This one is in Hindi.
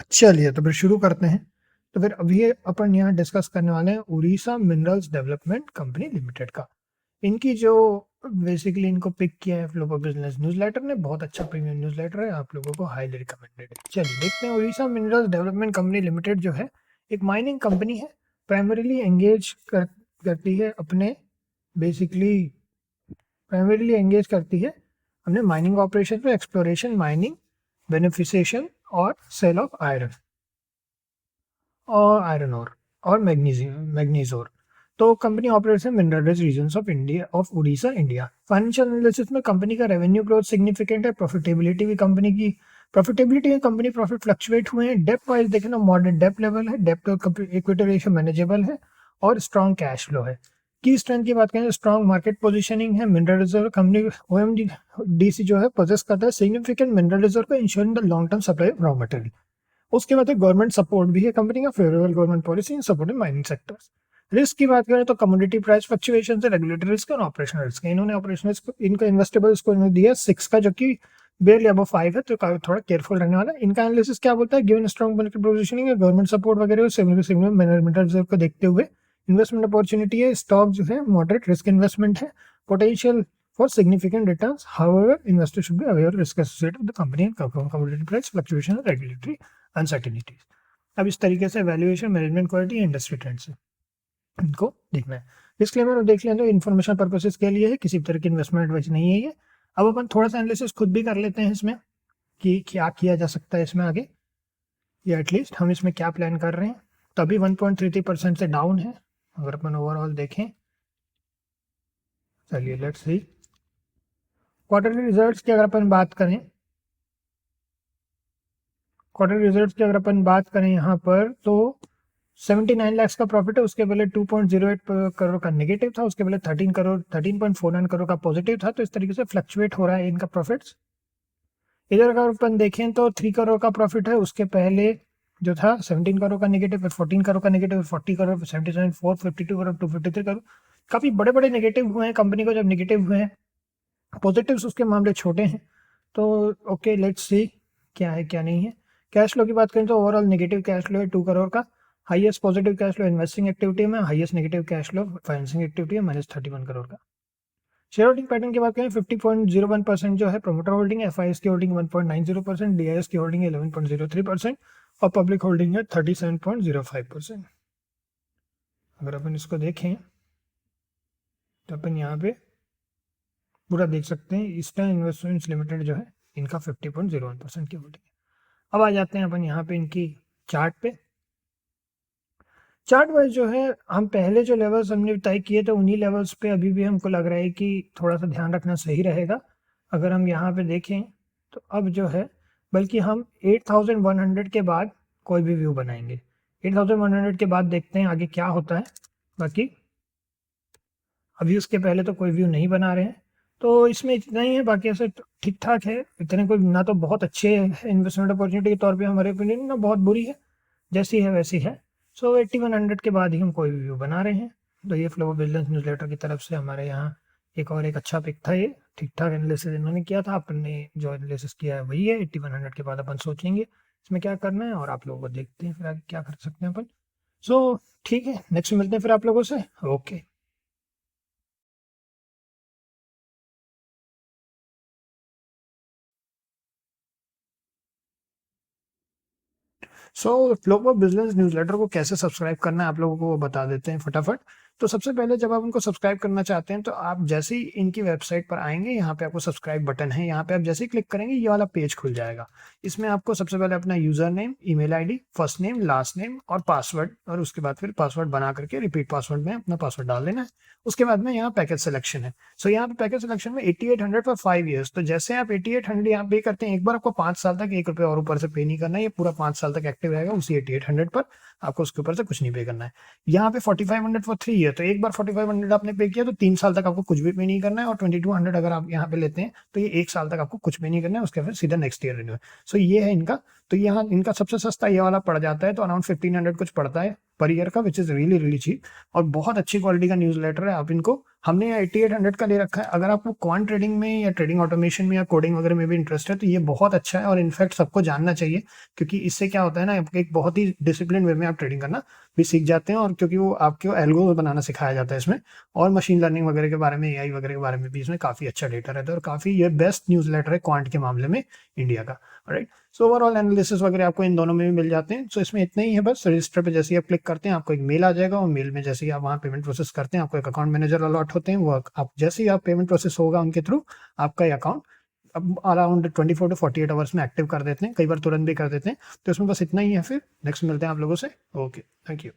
चलिए तो फिर शुरू करते हैं। तो फिर अभी अपन यहाँ डिस्कस करने वाले हैं Orissa minerals development company limited का। इनकी जो बेसिकली इनको पिक किया है फ्लो बिजनेस न्यूज़लेटर ने, बहुत अच्छा प्रीमियम न्यूज़लेटर है, आप लोगों को हाईली रिकमेंडेड है। चलिए देखते हैं। Orissa minerals development company limited जो है एक माइनिंग कंपनी है। प्राइमरीली करती है अपने बेसिकली प्राइमरीली एंगेज करती है अपने माइनिंग ऑपरेशन में, एक्सप्लोरेशन, माइनिंग, बेनिफिसिएशन और सेल ऑफ आयरन ओर और मैग्नीज ओर। तो company operates in mineral rich regions of India, of Orissa, India. Financial analysis में कंपनी का रेवेन्यू ग्रोथ सिग्निफिकेंट है। प्रॉफिटेबिलिटी भी कंपनी प्रॉफिट फ्लक्चुएट हुए हैं। डेप्थ वाइज देखें तो मॉडरेट डेप्थ लेवल है, डेप्थ टू इक्विटी रेशियो मैनेजेबल है और स्ट्रॉन्ग कैश फ्लो है। की स्ट्रेंथ की बात करें तो स्ट्रॉन्ग मार्केट पोजीशनिंग है। मिनरल रिजर्व कंपनी ओएमडीसी जो है पोजेस करता है सिग्निफिकेंट मिनरल रिजर्व को ensuring the long term supply of raw material. उसके बाद गवर्नमेंट सपोर्ट भी है कंपनी का, favourable government policy in supporting mining sectors. Risk की बात करें तो कमोडिटी प्राइस फ्लक्चुएशन से रेगुलेटरी रिस्क और ऑपरेशनल रिस्क। इन्होंने ऑपरेशनल रिस्क इनका इन्वेस्टेबल स्कोर दिया 6 का, जो कि बेरली अबव 5 है, तो थोड़ा केयरफुल रहने वाला है। इनका एनालिसिस क्या बोलता है, गिवन स्ट्रॉन्ग मार्केट पोजीशनिंग है, गवर्नमेंट सपोर्ट वगैरह सिग्निफिकेंट मैनेजमेंट रिजर्व को देखते हुए इन्वेस्टमेंट अपॉर्चुनिटी है। स्टॉक जो है मॉडरेट रिस्क इन्वेस्टमेंट है, potential for significant returns. However, investors should be aware of risk associated with the company and commodity price fluctuation and regulatory uncertainties. अब इस तरीके से valuation, management quality, industry trends है, इनको देखना है। डिस्क्लेमर देख लें तो इन्फॉर्मेशन पर्पसेस के लिए है, किसी तरह की इन्वेस्टमेंट एडवाइस नहीं है ये। अब अपन थोड़ा सा एनालिसिस खुद भी कर लेते हैं इसमें कि क्या किया जा सकता है इसमें आगे, या एटलीस्ट हम इसमें क्या प्लान कर रहे हैं। तो अभी 1.33% से डाउन है अगर अपन ओवरऑल देखें। चलिए लेट्स सी क्वार्टरली रिजल्ट्स की अगर अपन बात करें, यहाँ पर तो 79 लाख का प्रॉफिट है। उसके पहले 2.08 करोड़ का नेगेटिव था, उसके पहले 13.49 करोड़ का पॉजिटिव था। तो इस तरीके से फ्लक्चुएट हो रहा है इनका प्रॉफिट्स। इधर अगर अपन देखें तो 3 करोड़ का प्रॉफिट है, उसके पहले जो था 17 करोड़ का नेगेटिव, फिर 14 करोड़ का नेगेटिव, 40 करोड़, 77, 452 करोड़, 253 करोड़। काफी बड़े बड़े नेगेटिव हुए हैं कंपनी को, जब नेगेटिव हुए हैं। पॉजिटिव्स उसके मामले छोटे हैं। तो ओके लेट्स सी क्या है क्या नहीं है। कैश फ्लो की बात करें तो ओवरऑल नेगेटिव कैश फ्लो है 2 करोड़ का। Highest positive cash flow investing activity में, highest negative cash flow financing activity में, -31 करोड़ का। शेयर होल्डिंग पैटर्न की बात करें 50.01% जो है प्रोमोटर होल्डिंग है, एफआईएस की होल्डिंग 1.90%, डीआईएस की होल्डिंग 11.03% और पब्लिक होल्डिंग है 37.05%। अगर अपन इसको देखें तो अपन यहाँ पे पूरा देख सकते हैं ईस्टर्न इन्वेस्टमेंट्स लिमिटेड जो है इनका 50.01% की होल्डिंग है। अब आ जाते हैं अपन यहाँ पे इनकी चार्ट पे। चार्ट वाइज जो है हम पहले जो लेवल्स हमने तय किए थे उन्हीं लेवल्स पे अभी भी हमको लग रहा है कि थोड़ा सा ध्यान रखना सही रहेगा। अगर हम यहाँ पे देखें तो अब जो है बल्कि हम 8100 के बाद कोई भी व्यू बनाएंगे। 8100 के बाद देखते हैं आगे क्या होता है। बाकी अभी उसके पहले तो कोई व्यू नहीं बना रहे हैं। तो इसमें इतना ही है, बाकी ऐसे ठीक ठाक है। इतने कोई ना तो बहुत अच्छे इन्वेस्टमेंट अपॉर्चुनिटी के तौर पे हमारे ओपिनियन, ना बहुत बुरी है, जैसी है वैसी है। सो 8100 के बाद ही हम कोई व्यू बना रहे हैं। तो ये फ्लो बिजनेस न्यूज़लेटर की तरफ से हमारे यहाँ एक अच्छा पिक था। ये ठीक ठाक एनालिसिस इन्होंने किया था, अपन ने जो एनालिसिस किया है वही है। 8100 के बाद अपन सोचेंगे इसमें क्या करना है और आप लोगों को देखते हैं फिर आगे क्या कर सकते हैं अपन। सो ठीक है, नेक्स्ट मिलते हैं फिर आप लोगों से। Okay. So flow of business newsletter को कैसे सब्सक्राइब करना है आप लोगों को वो बता देते हैं फटाफट। तो सबसे पहले जब आप उनको सब्सक्राइब करना चाहते हैं तो आप जैसे ही इनकी वेबसाइट पर आएंगे, यहाँ पे आपको सब्सक्राइब बटन है, यहाँ पे आप जैसे ही क्लिक करेंगे ये वाला पेज खुल जाएगा। इसमें आपको सबसे पहले अपना user name, email ID, first name, last name और पासवर्ड, और उसके बाद फिर पासवर्ड बना करके रिपीट पासवर्ड में अपना पासवर्ड डाल देना है। उसके बाद में यहाँ पैकेज सिलेक्शन है। सो यहाँ पे पैकेज सिलेक्शन में 8800 फॉर 5 ईयर्स। तो जैसे आप 8800 यहाँ पे करते हैं, एक बार आपको 5 साल तक 1 रुपये और ऊपर से पे नहीं करना है। ये पूरा 5 साल तक एक्टिव रहेगा उसी 8800 पर, आपको उसके ऊपर से कुछ नहीं पे करना है। यहाँ पे 4500 फॉर 3 ईयर, तो एक बार 4500 आपने पे किया तो 3 साल तक आपको कुछ भी पे नहीं करना है। और 2200 अगर आप यहाँ पे लेते हैं तो ये 1 साल तक आपको कुछ पे नहीं करना है, उसके बाद सीधा नेक्स्ट ईयर रिन्यू है। सो ये है इनका। तो यहाँ इनका सबसे सस्ता ये वाला पड़ जाता है, तो अराउंड 1500 कुछ पड़ता है पर ईयर का, which is really really cheap, और बहुत अच्छी क्वालिटी का न्यूज़ लेटर है। आप इनको, हमने यहाँ 8800 का ले रखा है। अगर आपको क्वांट ट्रेडिंग में या ट्रेडिंग ऑटोमेशन में या कोडिंग वगैरह में भी इंटरेस्ट है तो ये बहुत अच्छा है, और इनफैक्ट सबको जानना चाहिए, क्योंकि इससे क्या होता है ना, आपको एक बहुत ही डिसिप्लिन वे में आप ट्रेडिंग करना भी सीख जाते हैं, और क्योंकि वो आपको एल्गो बनाना सिखाया जाता है इसमें, और मशीन लर्निंग वगैरह के बारे में, एआई वगैरह के बारे में भी इसमें काफ़ी अच्छा डेटा रहता है, और काफ़ी ये बेस्ट न्यूज़ लेटर है क्वांट के मामले में इंडिया का। राइट, सो ओवरऑल एनालिसिस वगैरह आपको इन दोनों में भी मिल जाते हैं। सो इसमें इतना ही है, बस रजिस्टर पे जैसे ही आप क्लिक करते हैं आपको एक मेल आ जाएगा, और मेल में जैसे ही आप वहाँ पेमेंट प्रोसेस करते हैं आपको एक अकाउंट मैनेजर अलॉट होते हैं, वो आप जैसे ही आप पेमेंट प्रोसेस होगा उनके थ्रू आपका ये अकाउंट अब अराउंड 24 टू 48 आवर्स में एक्टिव कर देते हैं, कई बार तुरंत भी कर देते हैं। तो इसमें बस इतना ही है, फिर नेक्स्ट मिलते हैं आप लोगों से। Okay, thank you.